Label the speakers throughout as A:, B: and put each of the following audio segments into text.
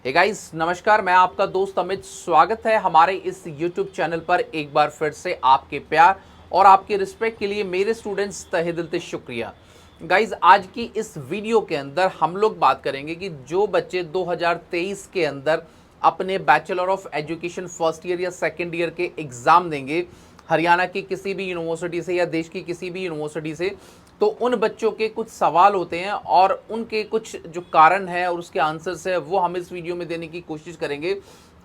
A: Hey guys नमस्कार, मैं आपका दोस्त अमित। स्वागत है हमारे इस YouTube चैनल पर एक बार फिर से। आपके प्यार और आपके रिस्पेक्ट के लिए मेरे स्टूडेंट्स तहे दिल से शुक्रिया। गाइस आज की इस वीडियो के अंदर हम लोग बात करेंगे कि जो बच्चे 2023 के अंदर अपने bachelor of education first year या सेकेंड ईयर के एग्ज़ाम देंगे हरियाणा की किसी भी यूनिवर्सिटी से या देश की किसी भी यूनिवर्सिटी से, तो उन बच्चों के कुछ सवाल होते हैं और उनके कुछ जो कारण है और उसके आंसर्स है वो हम इस वीडियो में देने की कोशिश करेंगे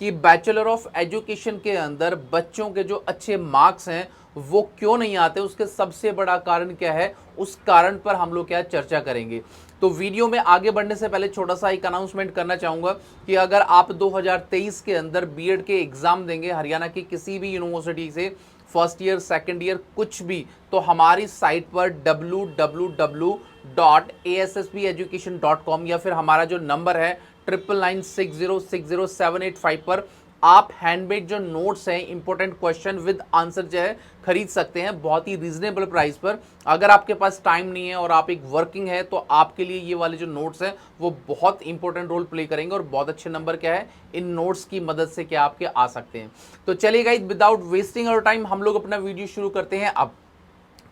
A: कि बैचलर ऑफ एजुकेशन के अंदर बच्चों के जो अच्छे मार्क्स हैं वो क्यों नहीं आते, उसके सबसे बड़ा कारण क्या है, उस कारण पर हम लोग क्या चर्चा करेंगे। तो वीडियो में आगे बढ़ने से पहले छोटा सा एक अनाउंसमेंट करना चाहूँगा कि अगर आप 2023 के अंदर बीएड के एग्ज़ाम देंगे हरियाणा की किसी भी यूनिवर्सिटी से, फर्स्ट ईयर सेकेंड ईयर कुछ भी, तो हमारी साइट पर www.assbeducation.com या फिर हमारा जो नंबर है 9996060785 पर आप हैंडमेड जो नोट्स हैं इंपॉर्टेंट क्वेश्चन विद आंसर जो है खरीद सकते हैं बहुत ही रीजनेबल प्राइस पर। अगर आपके पास टाइम नहीं है और आप एक वर्किंग है तो आपके लिए ये वाले जो नोट्स हैं वो बहुत इंपॉर्टेंट रोल प्ले करेंगे और बहुत अच्छे नंबर क्या है इन नोट्स की मदद से क्या आपके आ सकते हैं। तो चलिए guys without wasting our time हम लोग अपना वीडियो शुरू करते हैं। अब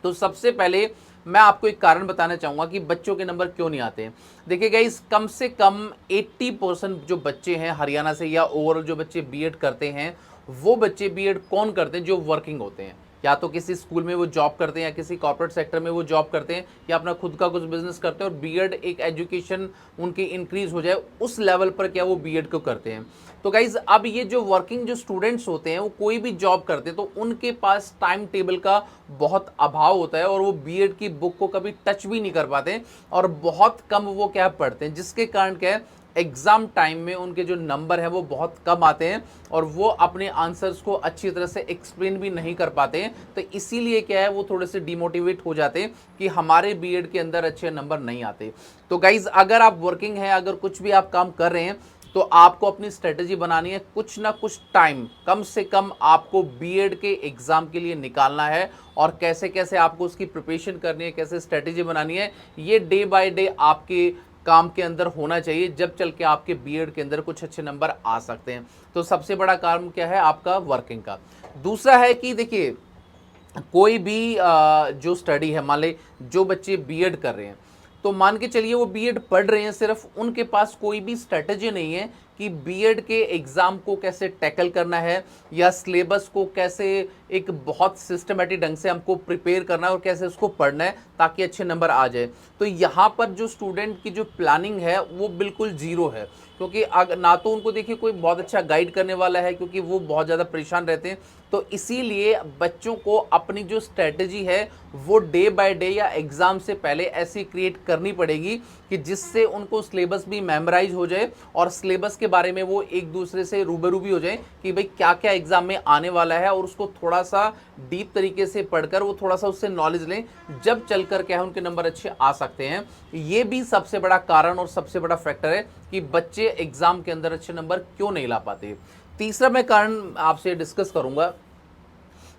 A: तो सबसे पहले मैं आपको एक कारण बताना चाहूँगा कि बच्चों के नंबर क्यों नहीं आते हैं। देखिए गाइस, कम से कम 80% जो बच्चे हैं हरियाणा से या ओवरऑल जो बच्चे बीएड करते हैं वो बच्चे बीएड कौन करते हैं, जो वर्किंग होते हैं, या तो किसी स्कूल में वो जॉब करते हैं या किसी कॉर्पोरेट सेक्टर में वो जॉब करते हैं या अपना खुद का कुछ बिजनेस करते हैं और बीएड एक एजुकेशन उनकी इंक्रीज हो जाए उस लेवल पर क्या वो बीएड को करते हैं। तो गाइज अब ये जो वर्किंग जो स्टूडेंट्स होते हैं वो कोई भी जॉब करते हैं तो उनके पास टाइम टेबल का बहुत अभाव होता है और वो बीएड की बुक को कभी टच भी नहीं कर पाते और बहुत कम वो क्या पढ़ते हैं, जिसके कारण क्या है एग्ज़ाम टाइम में उनके जो नंबर हैं वो बहुत कम आते हैं और वो अपने आंसर्स को अच्छी तरह से एक्सप्लेन भी नहीं कर पाते हैं। तो इसीलिए क्या है वो थोड़े से डिमोटिवेट हो जाते हैं कि हमारे बीएड के अंदर अच्छे नंबर नहीं आते। तो गाइज़ अगर आप वर्किंग हैं, अगर कुछ भी आप काम कर रहे हैं तो आपको अपनी स्ट्रेटजी बनानी है, कुछ ना कुछ टाइम कम से कम आपको बीएड के एग्ज़ाम के लिए निकालना है और कैसे कैसे आपको उसकी प्रिपरेशन करनी है, कैसे स्ट्रेटजी बनानी है, ये डे बाय डे आपके काम के अंदर होना चाहिए, जब चल के आपके बीएड के अंदर कुछ अच्छे नंबर आ सकते हैं। तो सबसे बड़ा कारण क्या है आपका वर्किंग का। दूसरा है कि देखिए कोई भी जो स्टडी है, मान ले जो बच्चे बीएड कर रहे हैं तो मान के चलिए वो बीएड पढ़ रहे हैं, सिर्फ उनके पास कोई भी स्ट्रेटजी नहीं है कि बीएड के एग्ज़ाम को कैसे टैकल करना है या सिलेबस को कैसे एक बहुत सिस्टमेटिक ढंग से हमको प्रिपेयर करना है और कैसे उसको पढ़ना है ताकि अच्छे नंबर आ जाए। तो यहाँ पर जो स्टूडेंट की जो प्लानिंग है वो बिल्कुल जीरो है, क्योंकि अगर ना तो उनको देखिए कोई बहुत अच्छा गाइड करने वाला है क्योंकि वो बहुत ज़्यादा परेशान रहते हैं। तो इसीलिए बच्चों को अपनी जो स्ट्रेटजी है वो डे बाय डे या एग्ज़ाम से पहले ऐसी क्रिएट करनी पड़ेगी कि जिससे उनको सिलेबस भी मेमोराइज हो जाए और सिलेबस के बारे में वो एक दूसरे से रूबरू भी हो जाए कि भाई क्या क्या एग्ज़ाम में आने वाला है और उसको थोड़ा सा डीप तरीके से पढ़कर वो थोड़ा सा उससे नॉलेज लें, जब चलकर क्या है उनके नंबर अच्छे आ सकते हैं। ये भी सबसे बड़ा कारण और सबसे बड़ा फैक्टर है कि बच्चे एग्ज़ाम के अंदर अच्छे नंबर क्यों नहीं ला पाते। तीसरा मैं कारण आपसे डिस्कस करूंगा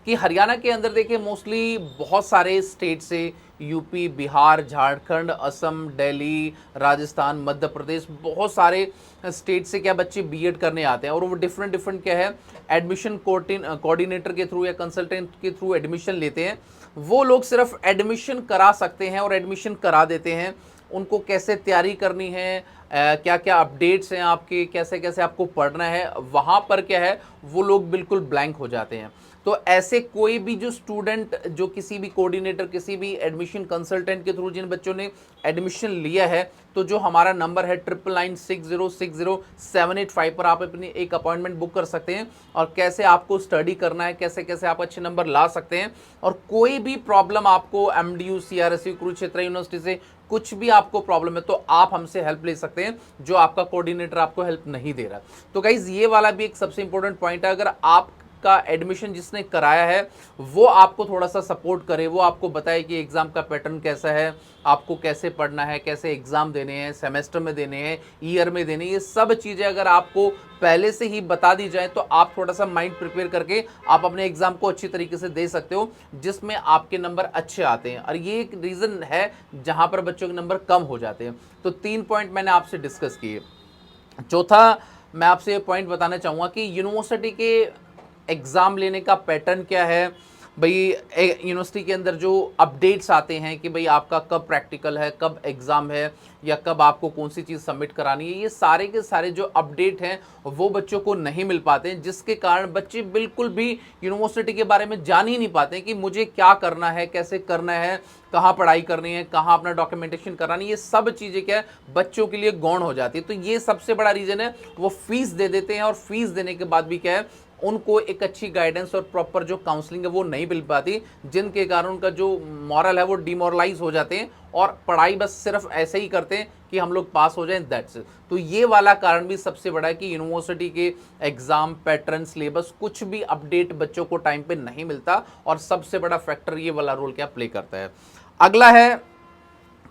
A: कि हरियाणा के अंदर देखिए मोस्टली बहुत सारे स्टेट से, यूपी, बिहार, झारखंड, असम, दिल्ली, राजस्थान, मध्य प्रदेश, बहुत सारे स्टेट से क्या बच्चे बीएड करने आते हैं और वो डिफरेंट क्या है एडमिशन कोऑर्डिनेटर के थ्रू या कंसल्टेंट के थ्रू एडमिशन लेते हैं। वो लोग सिर्फ एडमिशन करा सकते हैं और एडमिशन करा देते हैं। उनको कैसे तैयारी करनी है, क्या क्या अपडेट्स हैं आपके, कैसे कैसे आपको पढ़ना है, वहाँ पर क्या है वो लोग बिल्कुल ब्लैंक हो जाते हैं। तो ऐसे कोई भी जो स्टूडेंट जो किसी भी कोऑर्डिनेटर, किसी भी एडमिशन कंसल्टेंट के थ्रू जिन बच्चों ने एडमिशन लिया है, तो जो हमारा नंबर है 9996060785 पर आप अपनी एक अपॉइंटमेंट बुक कर सकते हैं और कैसे आपको स्टडी करना है, कैसे कैसे आप अच्छे नंबर ला सकते हैं। और कोई भी प्रॉब्लम आपको एमडीयू, सीआरएसयू, कुरुक्षेत्र यूनिवर्सिटी से कुछ भी आपको प्रॉब्लम है तो आप हमसे हेल्प ले सकते हैं, जो आपका कोऑर्डिनेटर आपको हेल्प नहीं दे रहा। तो गाइज ये वाला भी एक सबसे इंपॉर्टेंट पॉइंट है। अगर आप का एडमिशन जिसने कराया है वो आपको थोड़ा सा सपोर्ट करे, वो आपको बताए कि एग्ज़ाम का पैटर्न कैसा है, आपको कैसे पढ़ना है, कैसे एग्ज़ाम देने हैं, सेमेस्टर में देने हैं, ईयर में देने हैं, ये सब चीज़ें अगर आपको पहले से ही बता दी जाए तो आप थोड़ा सा माइंड प्रिपेयर करके आप अपने एग्ज़ाम को अच्छी तरीके से दे सकते हो, जिसमें आपके नंबर अच्छे आते हैं। और ये एक रीज़न है जहाँ पर बच्चों के नंबर कम हो जाते हैं। तो 3 पॉइंट मैंने आपसे डिस्कस किए। चौथा मैं आपसे ये पॉइंट बताना चाहूँगा कि यूनिवर्सिटी के एग्ज़ाम लेने का पैटर्न क्या है भाई। यूनिवर्सिटी के अंदर जो अपडेट्स आते हैं कि भाई आपका कब प्रैक्टिकल है, कब एग्ज़ाम है, या कब आपको कौन सी चीज़ सबमिट करानी है, ये सारे के सारे जो अपडेट हैं वो बच्चों को नहीं मिल पाते हैं, जिसके कारण बच्चे बिल्कुल भी यूनिवर्सिटी के बारे में जान ही नहीं पाते हैं कि मुझे क्या करना है, कैसे करना है, कहाँ पढ़ाई करनी है, कहाँ अपना डॉक्यूमेंटेशन करानी है। ये सब चीज़ें क्या है बच्चों के लिए गौण हो जाती है। तो ये सबसे बड़ा रीज़न है, वो फीस दे देते हैं और फीस देने के बाद भी क्या है उनको एक अच्छी गाइडेंस और प्रॉपर जो काउंसलिंग है वो नहीं मिल पाती, जिनके कारण उनका जो मॉरल है वो डिमोरलाइज हो जाते हैं और पढ़ाई बस सिर्फ ऐसे ही करते हैं कि हम लोग पास हो जाएं, दैट्स इट। तो ये वाला कारण भी सबसे बड़ा है कि यूनिवर्सिटी के एग्जाम पैटर्न, सिलेबस, कुछ भी अपडेट बच्चों को टाइम पे नहीं मिलता, और सबसे बड़ा फैक्टर ये वाला रोल क्या प्ले करता है। अगला है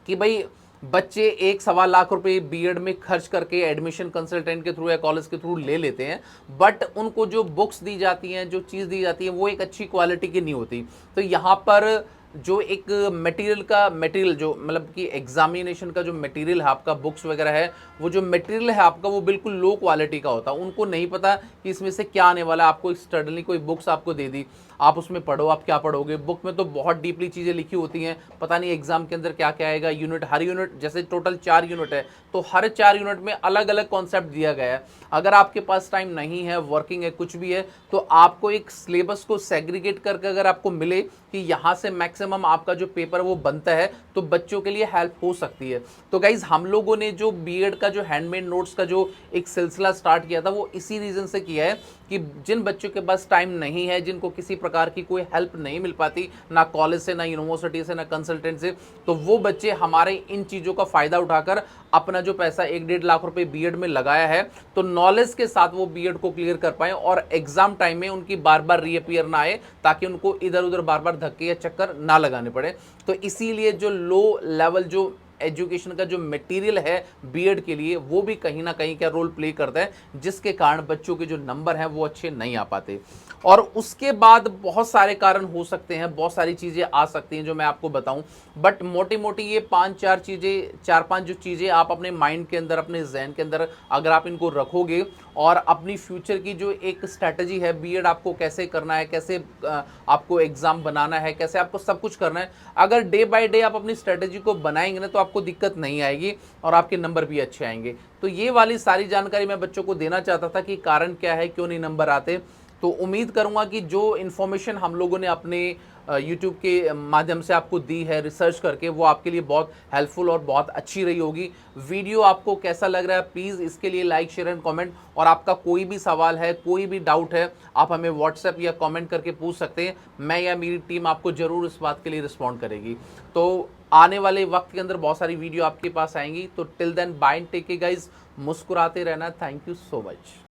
A: कि भाई बच्चे 1-1.25 लाख रुपए बीएड में खर्च करके एडमिशन कंसल्टेंट के थ्रू या कॉलेज के थ्रू ले लेते हैं, बट उनको जो बुक्स दी जाती हैं, जो चीज़ दी जाती है, वो एक अच्छी क्वालिटी की नहीं होती। तो यहाँ पर जो एक मटेरियल जो मतलब कि एग्जामिनेशन का जो मटेरियल है आपका, बुक्स वगैरह है, वो जो मटेरियल है आपका वो बिल्कुल लो क्वालिटी का होता है। उनको नहीं पता कि इसमें से क्या आने वाला है। आपको सडनली कोई बुक्स आपको दे दी, आप उसमें पढ़ो, आप क्या पढ़ोगे। बुक में तो बहुत डीपली चीज़ें लिखी होती हैं, पता नहीं एग्जाम के अंदर क्या क्या आएगा। यूनिट, हर यूनिट जैसे टोटल 4 यूनिट है, तो हर 4 यूनिट में अलग अलग कॉन्सेप्ट दिया गया है। अगर आपके पास टाइम नहीं है, वर्किंग है, कुछ भी है, तो आपको एक सिलेबस को सेग्रीगेट करके अगर आपको मिले कि यहाँ से मैक्सिमम आपका जो पेपर वो बनता है, तो बच्चों के लिए हेल्प हो सकती है। तो गाइज हम लोगों ने जो बीएड का जो हैंडमेड नोट्स का जो एक सिलसिला स्टार्ट किया था, वो इसी रीज़न से किया है कि जिन बच्चों के पास टाइम नहीं है, जिनको किसी प्रकार की कोई हेल्प नहीं मिल पाती, ना कॉलेज से, ना यूनिवर्सिटी से, ना कंसल्टेंट से, तो वो बच्चे हमारे इन चीज़ों का फ़ायदा उठाकर अपना जो पैसा 1-1.5 लाख रुपए बीएड में लगाया है, तो नॉलेज के साथ वो बीएड को क्लियर कर पाएँ और एग्जाम टाइम में उनकी बार बार रीअपीयर ना आए, ताकि उनको इधर उधर बार बार धक्के या चक्कर ना लगाने पड़े। तो इसीलिए जो लो लेवल जो एजुकेशन का जो मटेरियल है बीएड के लिए, वो भी कहीं ना कहीं क्या रोल प्ले करता है, जिसके कारण बच्चों के जो नंबर हैं वो अच्छे नहीं आ पाते। और उसके बाद बहुत सारे कारण हो सकते हैं, बहुत सारी चीज़ें आ सकती हैं जो मैं आपको बताऊं, बट मोटी मोटी ये 5-4 चीज़ें, 4-5 जो चीज़ें आप अपने माइंड के अंदर, अपने जहन के अंदर अगर आप इनको रखोगे और अपनी फ्यूचर की जो एक स्ट्रैटेजी है, बीएड आपको कैसे करना है, कैसे आपको एग्ज़ाम बनाना है, कैसे आपको सब कुछ करना है, अगर डे बाय डे आप अपनी स्ट्रैटेजी को बनाएंगे ना, तो आपको दिक्कत नहीं आएगी और आपके नंबर भी अच्छे आएंगे। तो ये वाली सारी जानकारी मैं बच्चों को देना चाहता था कि कारण क्या है, क्यों नहीं नंबर आते। तो उम्मीद करूंगा कि जो इन्फॉर्मेशन हम लोगों ने अपने यूट्यूब के माध्यम से आपको दी है रिसर्च करके, वो आपके लिए बहुत हेल्पफुल और बहुत अच्छी रही होगी। वीडियो आपको कैसा लग रहा है, प्लीज़ इसके लिए लाइक, शेयर एंड कमेंट, और आपका कोई भी सवाल है, कोई भी डाउट है, आप हमें व्हाट्सएप या कमेंट करके पूछ सकते हैं। मैं या मेरी टीम आपको ज़रूर इस बात के लिए रिस्पॉन्ड करेगी। तो आने वाले वक्त के अंदर बहुत सारी वीडियो आपके पास आएंगी। तो till then bye, take care guys, मुस्कुराते रहना। Thank you so much.